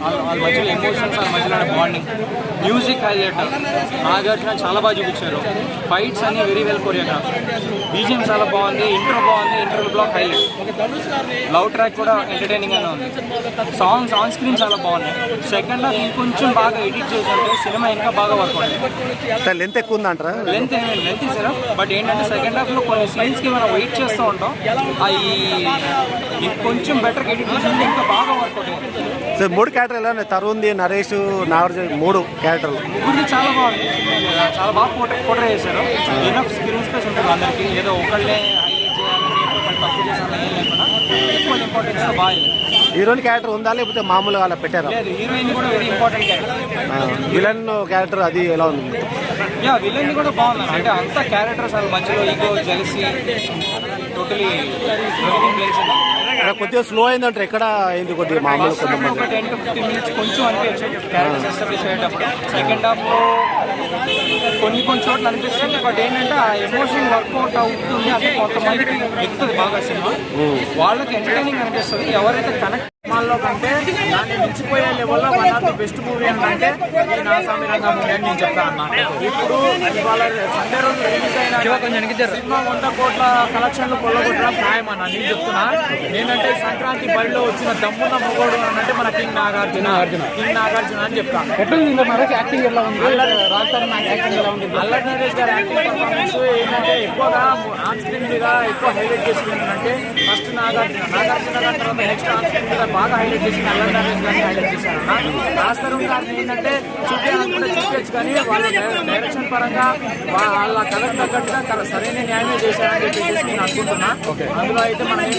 వాళ్ళ మధ్యలో ఎమోషన్స్, వాళ్ళ మధ్యలో బాండింగ్, మ్యూజిక్ హైలైట్. నాగార్జున చాలా బాగా చూపించారు. ఫైట్స్ అన్ని వెరీ వెల్ కొరియోగ్రాఫ్, బీజిఎం చాలా బాగుంది, ఇంట్రో బాగుంది, intro block highlight, love track కూడా ఎంటర్టైనింగ్ గానే ఉంది. సాంగ్స్ ఆన్ స్క్రీన్ చాలా బాగున్నాయి. సెకండ్ హాఫ్ ఇంకొంచెం బాగా ఎడిట్ చేస్తుంటే సినిమా ఇంకా బాగా వర్క్ అవుతుంది. లెంత్ ఎక్కువ ఉందంటారా? లెంత్ ఇస్తారా, బట్ ఏంటంటే సెకండ్ హాఫ్లో కొన్ని సీన్స్కి మనం వెయిట్ చేస్తూ ఉంటాం, అవి ఇంకొంచెం బెటర్ ఎడిట్ చేస్తుంటే ఇంకా బాగా వర్క్ అవుతుంది. సార్ 3 క్యారెక్టర్ ఎలా ఉన్నాయి? తరుణ్ది, నరేష్, నాగార్జున 3 క్యారెక్టర్లు ముగ్గురిది చాలా బాగుంది, చాలా బాగా పోట్రే చేశారు. ఎనఫ్ స్క్రీన్ స్పేస్ ఉంటుంది అందరికీ, ఏదో ఒకళ్ళే హైలైట్ చేయాలని తక్కువ చేయాలని ఏం లేకుండా ఈక్వల్ ఇంపార్టెన్స్ బాగా. హీరోయిన్ క్యారెక్టర్ ఉందా లేకపోతే మామూలుగా అలా పెట్టారా? లేదు, హీరోయిన్ కూడా very important character. Villain character అది ఎలా ఉంది? విలన్ కూడా బాగుంది. అంటే అంత క్యారెక్టర్స్ అసలు మధ్యలో ఈగో, జెలసీ, టోటలీ ప్లేస్. కొద్దిగా స్లో అయిందంటారు. ఎక్కడ అయింది? కొద్దిగా మామూలు ఒక 10 to 15 minutes కొంచెం అనిపించచ్చు క్యారెక్టర్స్ ఎస్టాబ్లిష్ అయ్యేటప్పుడు. సెకండ్ హాఫ్లో కొన్ని చోట్ల అనిపిస్తుంది, బట్ ఏంటంటే ఆ ఎమోషన్ వర్కౌట్ అవుతుంది. అది కొంతమందికి ఎక్కుతుంది బాగా సినిమా, వాళ్ళకి ఎంటర్టైనింగ్ అనిపిస్తుంది. ఎవరైతే కనెక్ట్ సినిమాల్లో కంటే దాన్ని మించిపోయే లెవెల్లో one of the best movie అంటే ఈ నా సామిరంగా మూవీ అని నేను చెప్తా అన్నా. ఇప్పుడు ఇవాళ సండే రోజు రిలీజ్ అయిన సినిమా 100 కోట్ల కలెక్షన్లు కొల్లగొట్టడం ఖాయమన్నా. నేను చెప్తున్నా, ఏంటంటే సంక్రాంతి బడిలో వచ్చిన దమ్మున్న మొగోడు అంటే మన కింగ్ నాగార్జున అని చెప్తాను. అల్లరి నరేష్ గారి యాక్టింగ్ పర్ఫార్మెన్స్ ఏంటంటే ఎక్కువగా ఆన్ స్క్రీన్ మీద ఎక్కువ హైలైట్ చేసింది ఏంటంటే ఫస్ట్ నాగార్జున గారి తర్వాత నెక్స్ట్ ఆన్ స్క్రీన్ మీద బాగా హైలైట్ చేసింది అల్లరి నరేష్ గారిని హైలైట్ చేశారన్న. రాజతరుణ్ గారిని ఏంటంటే చూపించాలనుకుంటే చూపించచ్చు, కానీ వాళ్ళ డైరెక్షన్ పరంగా వాళ్ళ కథకు తగ్గట్టుగా సరైన న్యాయమే చేశారని చెప్పేసి నేను అనుకుంటున్నా. అందులో అయితే మనం ఏం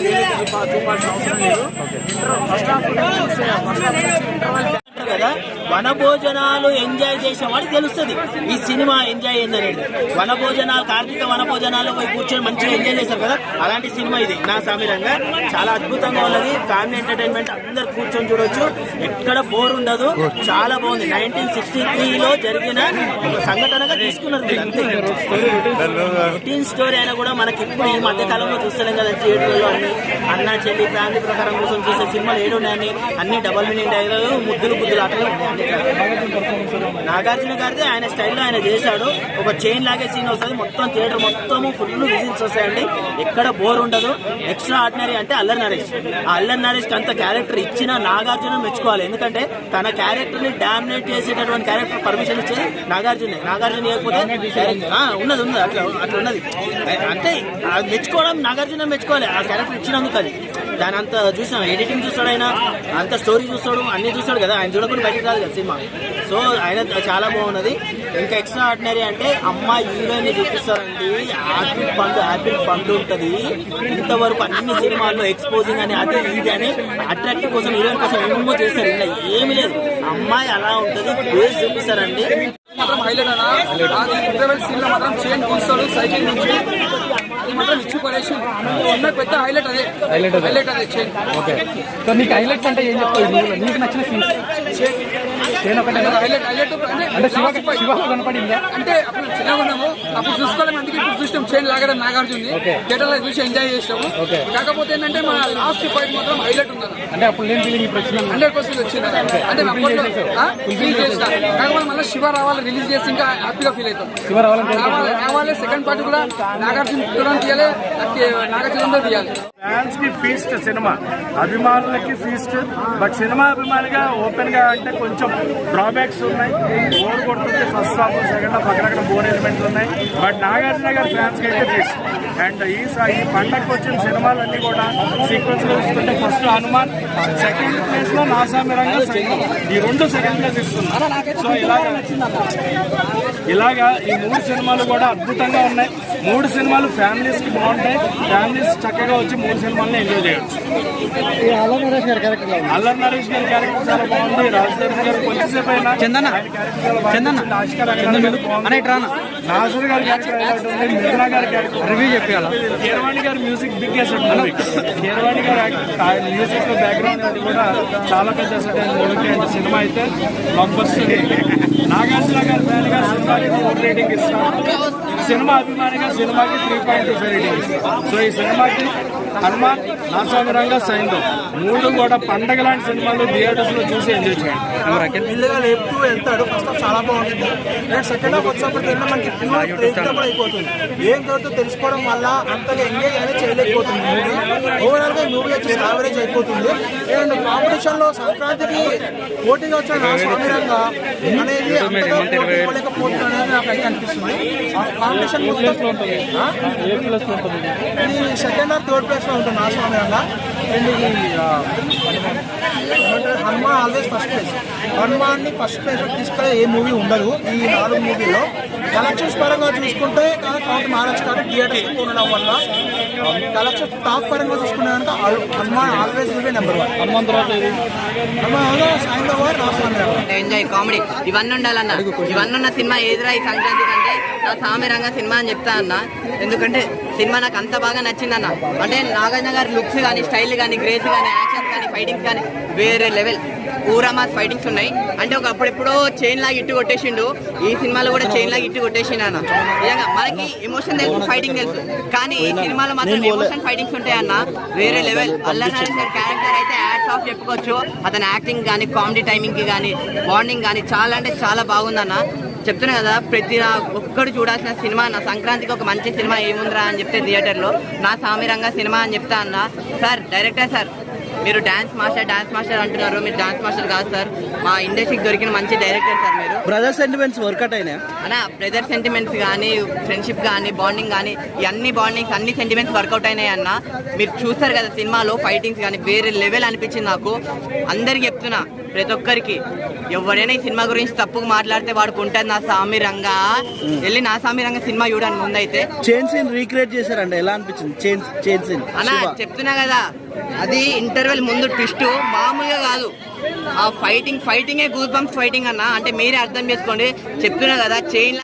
చూపాల్సిన అవసరం లేదు. ఫస్ట్ హాఫ్ ఇంటర్వల్ కదా, వనభోజనాలు ఎంజాయ్ చేసేవాడికి తెలుస్తుంది ఈ సినిమా ఎంజాయ్ ఏందనేది. వనభోజనాలు, కార్తీక వనభోజనాలు పోయి కూర్చొని మంచిగా ఎంజాయ్ చేశారు కదా, అలాంటి సినిమా ఇది నా సామిరంగా. చాలా అద్భుతంగా ఉన్నది, ఫ్యామిలీ ఎంటర్టైన్మెంట్, అందరు కూర్చొని చూడొచ్చు, ఎక్కడ బోర్ ఉండదు, చాలా బాగుంది. 1963లో జరిగిన సంఘటనగా తీసుకున్నారు మీరు అంతే. రొటీన్ స్టోరీ అయినా కూడా మనకి ఇప్పుడు ఈ మధ్య కాలంలో చూస్తలేం కదా థియేటర్లో అన్ని అన్నా చెల్లి ఫ్యామిలీ ప్రకారం కోసం చూసే సినిమాలు ఏడున్నాయని అన్ని డబల్ మీనింగ్ డైలాగులు, ముద్దులు ఆటలు ఉన్నాయి. నాగార్జున గారిది ఆయన స్టైల్లో ఆయన చేశాడు. ఒక చైన్ లాగే సీన్ వస్తుంది, మొత్తం థియేటర్ మొత్తం ఫుల్ విజిల్స్ వస్తాయండి, ఎక్కడ బోర్ ఉండదు. ఎక్స్ట్రా ఆర్డినరీ అంటే అల్లరి నరేష్. ఆ అల్లరి నరేష్కి అంత క్యారెక్టర్ ఇచ్చిన నాగార్జున మెచ్చుకోవాలి. ఎందుకంటే తన క్యారెక్టర్ ని డామినేట్ చేసేటటువంటి క్యారెక్టర్ పర్మిషన్ ఇచ్చేది నాగార్జున లేకపోతే ఉన్నది అట్లా ఉన్నది. అంటే మెచ్చుకోవడం నాగార్జున మెచ్చుకోవాలి, ఆ క్యారెక్టర్ ఇచ్చినందుకు. అది దాని అంత చూసాం, ఎడిటింగ్ చూస్తాడు ఆయన, అంత స్టోరీ చూస్తాడు, అన్ని చూస్తాడు కదా, ఆయన చూడకుండా బయటకు రాదు కదా సినిమా. సో ఆయన చాలా బాగున్నది. ఇంకా ఎక్స్ట్రా ఆర్డినరీ అంటే అమ్మాయి హీరోయిన్ చూపిస్తారండి, యాపిల్ పండు ఉంటుంది. ఇంతవరకు అన్ని సినిమాల్లో ఎక్స్పోజింగ్ అని అది ఇది అని అట్రాక్టివ్ కోసం హీరోయిన్ కోసం ఏమేమో చేస్తారు, ఇలా ఏమీ లేదు. అమ్మాయి అలా ఉంటుంది, ఫేస్ చూపిస్తారండి. మాత్రం హైలైట్ అన్నా, ఇంటర్వెల్ సీన్ లో మాత్రం చైన్ కూర్చోడు సైకిల్ నుంచి, అది మాత్రం ఇచ్చి పడేసి పెద్ద హైలైట్ అదే చైన్. ఓకే, సో నీకు హైలైట్స్ అంటే ఏం చెప్తావు? నీకు నచ్చిన సీన్స్ కనపడిందా? అంటే అప్పుడు చిన్నగా ఉన్నాము, అప్పుడు చూసుకోవడం, అందుకే ఇప్పుడు చూసాం చైన్ లాగడం నాగార్జున థియేటర్ లో చూసి ఎంజాయ్ చేసాము. కాకపోతే ఏంటంటే మన లాస్ట్ ఫైట్ మాత్రం హైలైట్ ఉంది. అంటే అప్పుడు లేని ఫీలింగ్ ఇప్పుడు 100% వచ్చింది. అంటే ఫీల్ చేసిన, కాకపోతే మళ్ళీ శివ రావాలి రిలీజ్ చేసి ఇంకా హ్యాపీగా ఫీల్ అవుతాం. శివ రావాలి సెకండ్ పార్ట్ కూడా నాగార్జున తీయాలి, నాగార్జున తీయాలి. ఫ్యాన్స్ కి ఫీస్ట్ సినిమా, అభిమానులకి ఫీస్ట్. బట్ సినిమా అభిమానిగా ఓపెన్ గా అంటే కొంచెం డ్రాబ్యాక్స్ ఉన్నాయి. బోర్ కొడుతుంది ఫస్ట్ హాఫ్, సెకండ్ హాఫ్ అక్కడక్కడ బోర్ ఎలిమెంట్లు ఉన్నాయి. బట్ నాగార్జున గారి ఫ్యాన్స్ కి అయితే ఫీస్ట్. అండ్ ఈ పండగకు వచ్చిన సినిమాలన్నీ కూడా సీక్వెన్స్ లో ఇస్తుంటే ఫస్ట్ హనుమాన్, సెకండ్ ప్లేస్ లో నా సామిరంగా, ఈ 2 సెకండ్ ప్లేస్ ఇస్తున్నారు. సో ఇలాగా ఈ 3 సినిమాలు కూడా అద్భుతంగా ఉన్నాయి. 3 సినిమాలు ఫ్యామిలీస్ కి బాగుంటాయి. ఫ్యామిలీస్ చక్కగా వచ్చి 3 సినిమాలను ఎంజాయ్ చేయొచ్చు. అల్లరి నరేష్ గారి క్యారెక్టర్ చాలా బాగుంది. రాజశేఖర్ గారు కొంచెంసేపు అయినా నాజర్ గారి క్యారెక్టర్ ఉంది, నిర్మలా గారి క్యారెక్టర్ రివ్యూ చెప్పాలి. కీరవాణి గారి music big asset movie. Keeravani గారి మ్యూజిక్ బ్యాక్గ్రౌండ్ అది కూడా చాలా పెద్ద అసెట్ అయిన మూవీ. అంటే సినిమా అయితే బ్లాక్ బస్టర్. నాగార్జున గారి ఫ్యాన్ గా సినిమాకి 4 రేటింగ్ ఇస్తాను. సినిమా అభిమానిగా సినిమాకి 3.25 రేటింగ్ ఇస్తాను. సో ఈ సినిమాకి హనుమాన్, నా స్వామి రంగ, సైంధవ్ 3 కూడా పండగ లాంటి సినిమాలు థియేటర్స్ లో చూసి ఎంజాయ్ చేయండి. ఇల్లుగా లేపుతూ వెళ్తాడు. ఫస్ట్ హాఫ్ చాలా బాగుంటుంది. అండ్ సెకండ్ హాఫ్ వచ్చినప్పుడు మనకి ప్యూర్ ప్రేక్షకుడు అయిపోతుంది. ఏం జరుగుతుందో తెలుసుకోవడం వల్ల అంతగా ఎంగేజ్ అనేది చేయలేకపోతుంది మూవీ. ఓవరాల్ గా మూవీ వచ్చి యావరేజ్ అయిపోతుంది. అండ్ కాంపిటీషన్ లో సంక్రాంతికి పోటీగా వచ్చిన నా స్వామి రంగ అనేది అంతగా పోటీ ఇవ్వలేకపోతుంది అనేది నాకు అయితే అనిపిస్తుంది. కాంపిటీషన్ మొత్తం ఇది సెకండ్ ఆర్ థర్డ్ ప్లేస్ లో ఉంటుంది Naa Saami Ranga. And Hanuman always first place. హనుమాన్ని ఫస్ట్ ప్లేస్ తీసుకెళ్ళే ఏ మూవీ ఉండదు ఈ 4 మూవీలో. కలెక్షన్స్ పరంగా చూసుకుంటే కౌంట్ మారచ్చు కాబట్టి థియేటర్స్ ఎక్కువ ఉండడం వల్ల కలెక్షన్ టాప్ పరంగా చూసుకునే కనుక Hanuman always will be number 1. Hanuman తర్వాత సైంధవ్ నా స్వామి రంగ. ఎంజాయ్ కామెడీ ఇవన్నీ ఉండాలన్న. ఇవన్నీ ఉన్న సినిమా ఏదిరా ఈ సంక్రాంతి కంటే నా స్వామి రంగ సినిమా అని చెప్తా అన్న. ఎందుకంటే సినిమా నాకు అంత బాగా నచ్చిందన్న. అంటే నాగార్జున గారి లుక్స్ కానీ, స్టైల్ కానీ, గ్రేస్ కానీ, యాక్షన్స్ కానీ, ఫైటింగ్స్ కానీ వేరే లెవెల్. ఊరా మాస్ ఫైటింగ్స్ ఉన్నాయి. అంటే ఒక అప్పుడెప్పుడో చైన్ లాగా ఇట్టు కొట్టేసిండు. ఈ సినిమాలో కూడా చైన్ లాగా ఇట్టు కొట్టేసిండు అన్న. నిజంగా మనకి ఎమోషన్ తెలుసు, ఫైటింగ్ తెలుసు, కానీ ఈ సినిమాలో మాత్రం ఎమోషన్ ఫైటింగ్స్ ఉంటాయి అన్న. వేరే లెవెల్. అల్లరి నరేష్ గారి క్యారెక్టర్ అయితే యాడ్స్ ఆఫ్ చెప్పుకోవచ్చు. అతని యాక్టింగ్ కానీ, కామెడీ టైమింగ్ కి కానీ, బాండింగ్ కానీ చాలా అంటే చాలా బాగుందన్న. చెప్తున్నా కదా, ప్రతి ఒక్కడు చూడాల్సిన సినిమా నా సంక్రాంతికి ఒక మంచి సినిమా ఏముందిరా అని చెప్తే థియేటర్లో నా స్వామి రంగ సినిమా అని చెప్తా అన్న. సార్ డైరెక్టర్ సార్, మీరు డాన్స్ మాస్టర్ అంటున్నారు. మీరు డాన్స్ మాస్టర్ కాదు సార్, మా ఇండస్ట్రీకి దొరికిన మంచి డైరెక్టర్ సార్ మీరు. బ్రదర్ సెంటిమెంట్స్ వర్కౌట్ అయినాయి అన్న. బ్రదర్ సెంటిమెంట్స్ కానీ, ఫ్రెండ్షిప్ కానీ, బాండింగ్ కానీ, ఇవన్నీ బాండింగ్స్ అన్ని సెంటిమెంట్స్ వర్కౌట్ అయినాయి అన్న. మీరు చూస్తారు కదా సినిమాలో ఫైటింగ్స్ కానీ వేరే లెవెల్ అనిపించింది నాకు. అందరికి చెప్తున్నా, ప్రతి ఒక్కరికి ఎవరైనా ఈ సినిమా గురించి తప్పుగా మాట్లాడితే వాడికి ఉంటుంది నా స్వామి రంగా. వెళ్ళి నా స్వామి రంగ సినిమా చూడండి. ముందైతే చైన్ సీన్ రీక్రియేట్ చేశారండి, ఎలా అనిపించింది చైన్ సీన్? అన్న చెప్తున్నా కదా, అది ఇంటర్వెల్ ముందు ట్విస్ట్ మామూలుగా కాదు. ఆ ఫైటింగే గూస్ బంప్స్ ఫైటింగ్ అన్న. అంటే మీరే అర్థం చేసుకోండి. చెప్తున్నా కదా, చైన్